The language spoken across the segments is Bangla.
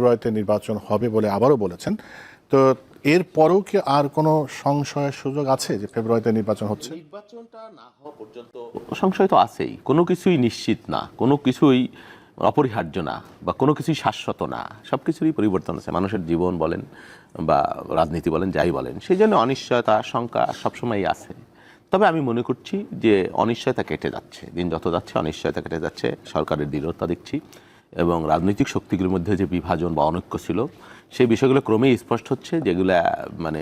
ফেব্রুয়ারিতে নির্বাচন হবে বলে আবারও বলেছেন। তো এরপরেও কি আর কোনো সংশয়ের সুযোগ আছে যে ফেব্রুয়ারিতে নির্বাচন হচ্ছে? নির্বাচনটা না হওয়া পর্যন্ত সংশয় তো আছেই। কোনো কিছুই নিশ্চিত না, কোনো কিছুই অপরিহার্য না, বা কোনো কিছুই শাশ্বত না। সব কিছুরই পরিবর্তন আছে, মানুষের জীবন বলেন বা রাজনীতি বলেন, যাই বলেন। সেই জন্য অনিশ্চয়তা, শঙ্কা সবসময়ই আছে। তবে আমি মনে করছি যে অনিশ্চয়তা কেটে যাচ্ছে, দিন যত যাচ্ছে অনিশ্চয়তা কেটে যাচ্ছে। সরকারের দৃঢ়তা দেখছি, এবং রাজনৈতিক শক্তিগুলোর মধ্যে যে বিভাজন বা অনৈক্য ছিল সেই বিষয়গুলো ক্রমেই স্পষ্ট হচ্ছে, যেগুলা মানে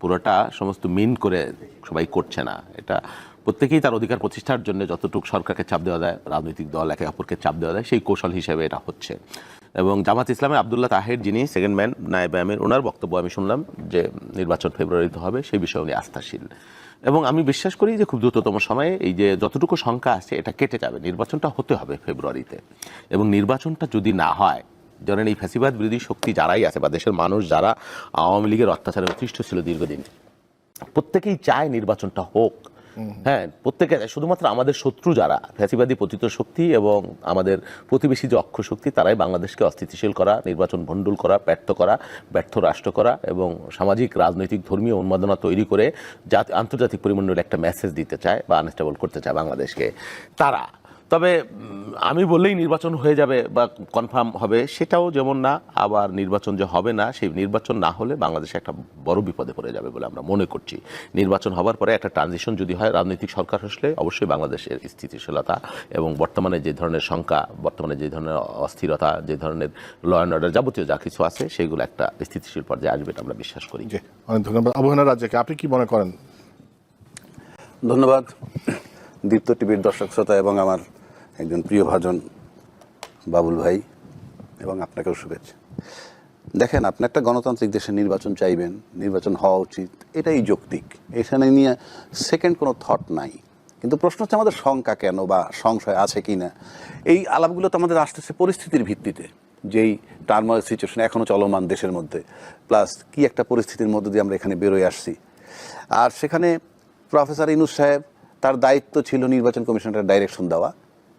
পুরোটা সমস্ত মিন করে সবাই করছে না। এটা প্রত্যেকেই তার অধিকার প্রতিষ্ঠার জন্য যতটুকু সরকারকে চাপ দেওয়া যায়, রাজনৈতিক দল একে অপরকে চাপ দেওয়া যায়, সেই কৌশল হিসেবে এটা হচ্ছে। এবং জামাত ইসলামের আবদুল্লাহ তাহের, যিনি সেকেন্ড ম্যান নায়েব আমির, ওনার বক্তব্য আমি শুনলাম যে নির্বাচন ফেব্রুয়ারিতে হবে, সেই বিষয়ে উনি আস্থাশীল। এবং আমি বিশ্বাস করি যে খুব দ্রুততম সময়ে এই যে যতটুকু শঙ্কা আছে এটা কেটে যাবে। নির্বাচনটা হতে হবে ফেব্রুয়ারিতে, এবং নির্বাচনটা যদি না হয়, ধরেন এই ফ্যাসিবাদ বিরোধী শক্তি যারাই আছে বা দেশের মানুষ যারা আওয়ামী লীগের অত্যাচারে অতিষ্ঠ ছিল দীর্ঘদিন, প্রত্যেকেই চায় নির্বাচনটা হোক। হ্যাঁ, প্রত্যেকে, শুধুমাত্র আমাদের শত্রু যারা ফ্যাসিবাদী পতিত শক্তি এবং আমাদের প্রতিবেশী যে অক্ষ শক্তি, তারাই বাংলাদেশকে অস্থিতিশীল করা, নির্বাচন ভণ্ডুল করা, ব্যর্থ রাষ্ট্র করা এবং সামাজিক, রাজনৈতিক, ধর্মীয় উন্মাদনা তৈরি করে আন্তর্জাতিক পরিমণ্ডলে একটা মেসেজ দিতে চায় বা আনস্টেবল করতে চায় বাংলাদেশকে তারা। তবে আমি বললেই নির্বাচন হয়ে যাবে বা কনফার্ম হবে সেটাও যেমন না, আবার নির্বাচন যে হবে না, সেই নির্বাচন না হলে বাংলাদেশে একটা বড় বিপদে পড়ে যাবে বলে আমরা মনে করছি। নির্বাচন হবার পরে একটা ট্রানজিশন যদি হয়, রাজনৈতিক সরকার আসলে অবশ্যই বাংলাদেশের স্থিতিশীলতা এবং বর্তমানে যে ধরনের শঙ্কা, বর্তমানে যে ধরনের অস্থিরতা, যে ধরনের ল অ্যান্ড অর্ডার যাবতীয় যা কিছু আছে, সেগুলো একটা স্থিতিশীল পর্যায়ে আসবে এটা আমরা বিশ্বাস করি। অনেক ধন্যবাদ। আবু হেনা রাজ্জাক, আপনি কি মনে করেন? ধন্যবাদ দীপ্ত টিভির দর্শক শ্রোতা এবং আমার একজন প্রিয় ভাজন বাবুল ভাই, এবং আপনাকেও শুভেচ্ছা। দেখেন, আপনি একটা গণতান্ত্রিক দেশে নির্বাচন চাইবেন, নির্বাচন হওয়া উচিত, এটাই যৌক্তিক, এখানে নিয়ে সেকেন্ড কোনো থট নাই। কিন্তু প্রশ্ন হচ্ছে আমাদের শঙ্কা কেন বা সংশয় আছে কি না। এই আলাপগুলো তো আমাদের আসতেছে পরিস্থিতির ভিত্তিতে, যেই টার্মোয়াল সিচুয়েশন এখনও চলমান দেশের মধ্যে, প্লাস কি একটা পরিস্থিতির মধ্যে দিয়ে আমরা এখানে বেরোয় আসছি। আর সেখানে প্রফেসর ইউনূস সাহেব, তার দায়িত্ব ছিল নির্বাচন কমিশনের ডাইরেকশন দেওয়া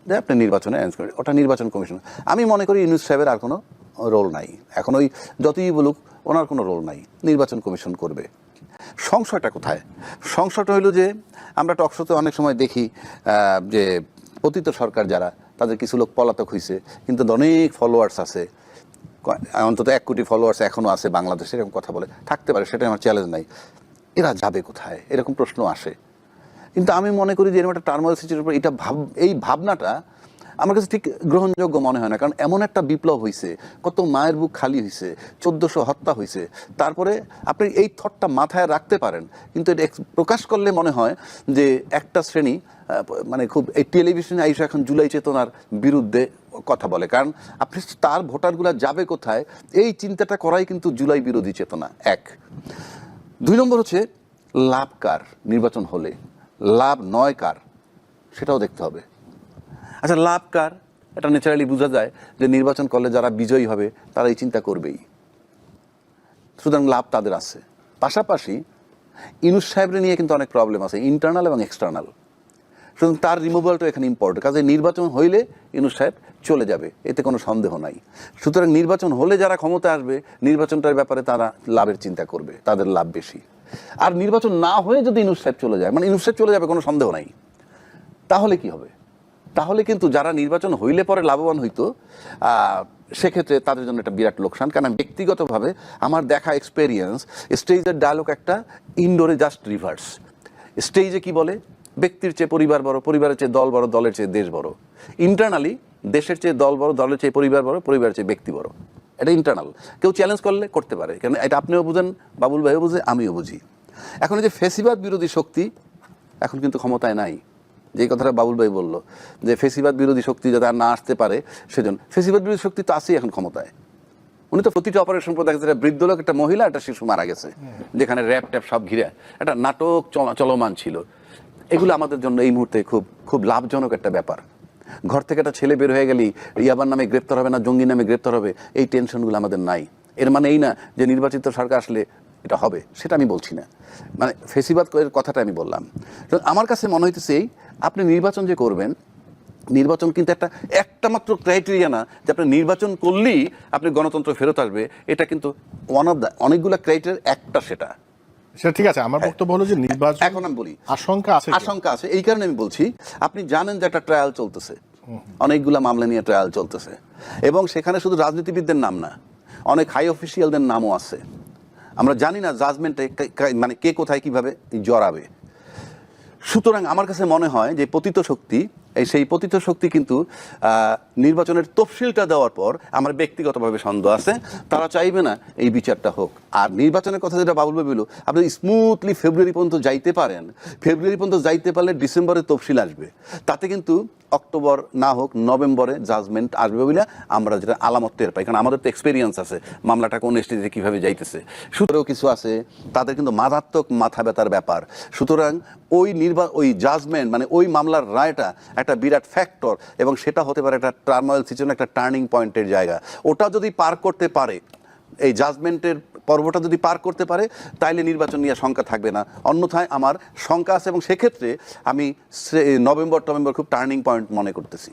যে আপনি নির্বাচনে অ্যারেঞ্জ করেন, ওটা নির্বাচন কমিশন। আমি মনে করি ইউনূস সাহেবের আর কোনো রোল নাই এখন, ওই যতই বলুক ওনার কোনো রোল নাই, নির্বাচন কমিশন করবে। সংশয়টা কোথায়? সংশয়টা হইল যে আমরা টকশোতে অনেক সময় দেখি যে পতিত সরকার যারা, তাদের কিছু লোক পলাতক হয়েছে, কিন্তু অনেক ফলোয়ার্স আছে, অন্তত 1 কোটি ফলোয়ার্স এখনও আছে বাংলাদেশে, এরকম কথা বলে থাকতে পারে, সেটা আমার চ্যালেঞ্জ নাই। এরা যাবে কোথায়, এরকম প্রশ্ন আসে। কিন্তু আমি মনে করি যে এরকম একটা টার্মোয়াল সিচুয়েশনের উপর এই ভাবনাটা আমার কাছে ঠিক গ্রহণযোগ্য মনে হয় না। কারণ এমন একটা বিপ্লব হয়েছে, কত মায়ের বুক খালি হয়েছে, 1400 হত্যা হয়েছে, তারপরে আপনি এই থটটা মাথায় রাখতে পারেন, কিন্তু এটা প্রকাশ করলে মনে হয় যে একটা শ্রেণী মানে খুব, এই টেলিভিশনে আইসা এখন জুলাই চেতনার বিরুদ্ধে কথা বলে। কারণ আপনি তার ভোটারগুলা যাবে কোথায়, এই চিন্তাটা করাই কিন্তু জুলাই বিরোধী চেতনা। 1, 2 নম্বর হচ্ছে লাভ কার নির্বাচন হলে, লাভ নয় কার, সেটাও দেখতে হবে। আচ্ছা, লাভ কার? এটা ন্যাচারালি বোঝা যায় যে নির্বাচন করলে যারা বিজয়ী হবে তারা এই চিন্তা করবেই, সুতরাং লাভ তাদের আছে। পাশাপাশি ইউনূস সাহেবরে নিয়ে কিন্তু অনেক প্রবলেম আছে, ইন্টারনাল এবং এক্সটার্নাল, সুতরাং তার রিমুভালটা এখানে ইম্পর্টেন্ট। কাজে নির্বাচন হইলে ইউনূস সাহেব চলে যাবে, এতে কোনো সন্দেহ নাই। সুতরাং নির্বাচন হলে যারা ক্ষমতা আসবে, নির্বাচনটার ব্যাপারে তারা লাভের চিন্তা করবে, তাদের লাভ বেশি। আর নির্বাচন না হয়ে যদি ইউনূস সাহেব চলে যায়, মানে ইউনূস সাহেব চলে যাবে কোনো সন্দেহ নাই, তাহলে কি হবে? তাহলে কিন্তু যারা নির্বাচন হইলে পরে লাভবান হইতো, সেক্ষেত্রে তাদের জন্য একটা বিরাট লোকসান। কারণ ব্যক্তিগতভাবে আমার দেখা এক্সপেরিয়েন্স, স্টেজের ডায়লগ একটা, ইনডোরে জাস্ট রিভার্স। স্টেজে কি বলে, ব্যক্তির চেয়ে পরিবার বড়, পরিবারের চেয়ে দল বড়, দলের চেয়ে দেশ বড়। ইন্টারনালি দেশের চেয়ে দল বড়, দলের চেয়ে পরিবার বড়, পরিবারের চেয়ে ব্যক্তি বড়। এটা ইন্টারনাল, কেউ চ্যালেঞ্জ করলে করতে পারে, কারণ এটা আপনিও বুঝেন, বাবুল ভাইও বুঝে, আমিও বুঝি। এখন এই যে ফেসিবাদ বিরোধী শক্তি এখন কিন্তু ক্ষমতায় নাই, যে কথাটা বাবুল ভাই বলল যে ফেসিবাদ বিরোধী শক্তি যাতে আর না আসতে পারে সেজন্য, ফেসিবাদ বিরোধী শক্তি তো আসেই এখন ক্ষমতায়। উনি তো প্রতিটা অপারেশন পর দেখা যাচ্ছে বৃদ্ধ লোক, একটা মহিলা, একটা শিশু মারা গেছে, যেখানে র্যাপ ট্যাপ সব ঘিরে একটা নাটক চলমান ছিল। এগুলো আমাদের জন্য এই মুহূর্তে খুব খুব লাভজনক একটা ব্যাপার। ঘর থেকে একটা ছেলে বের হয়ে গেলেই ইয়াবার নামে গ্রেপ্তার হবে না, জঙ্গি নামে গ্রেপ্তার হবে, এই টেনশনগুলো আমাদের নাই। এর মানে এই না যে নির্বাচিত সরকার আসলে এটা হবে, সেটা আমি বলছি না, মানে ফেসিবাদ কথাটা আমি বললাম। আমার কাছে মনে হইতেছে আপনি নির্বাচন যে করবেন, নির্বাচন কিন্তু একটা মাত্র ক্রাইটেরিয়া না যে আপনি নির্বাচন করলেই আপনি গণতন্ত্র ফেরত আসবে, এটা কিন্তু ওয়ান অফ দ্য অনেকগুলো ক্রাইটেরিয়া একটা সেটা। সেটা ঠিক আছে, আমার বক্তব্য হলো যে নির্বাচন এখন আমি বলি আশঙ্কা আছে, আশঙ্কা আছে, এই কারণে আমি বলছি আপনি জানেন যে একটা ট্রায়াল চলতেছে, অনেকগুলা মামলা নিয়ে ট্রায়াল চলতেছে, এবং সেখানে শুধু রাজনীতিবিদদের নাম না, অনেক হাই অফিসিয়ালদের নামও আছে। আমরা জানি না জাজমেন্টে মানে কে কোথায় কিভাবে জড়াবে। সুতরাং আমার কাছে মনে হয় যে পতিত শক্তি, সেই পতিত শক্তি কিন্তু নির্বাচনের তফসিলটা দেওয়ার পর আমার ব্যক্তিগতভাবে সন্দেহ আছে তারা চাইবে না এই বিচারটা হোক। আর নির্বাচনের কথা যেটা বাবুল ভাই বলল, আপনি স্মুথলি ফেব্রুয়ারি পর্যন্ত যাইতে পারেন, ফেব্রুয়ারি পর্যন্ত যাইতে পারলে ডিসেম্বরে তফসিল আসবে, তাতে কিন্তু অক্টোবর না হোক নভেম্বরে জাজমেন্ট আসবে বলে আমরা যেটা আলামত টের পাই, কারণ আমাদের তো এক্সপিরিয়েন্স আছে মামলাটা কোন স্টেজে কীভাবে যাইতেছে। সুতরাং কিছু আছে তাদের কিন্তু মারাত্মক মাথা ব্যথার ব্যাপার। সুতরাং ওই জাজমেন্ট মানে ওই মামলার রায়টা একটা বিরাট ফ্যাক্টর, এবং সেটা হতে পারে একটা টার্মোয়েল সিচুয়েশন, একটা টার্নিং পয়েন্টের জায়গা। ওটা যদি পার করতে পারে, এই জাজমেন্টের পর্বটা যদি পার করতে পারে, তাইলে নির্বাচন নিয়ে শঙ্কা থাকবে না। অন্যথায় আমার শঙ্কা আছে, এবং সেক্ষেত্রে আমি নভেম্বর খুব টার্নিং পয়েন্ট মনে করতেছি।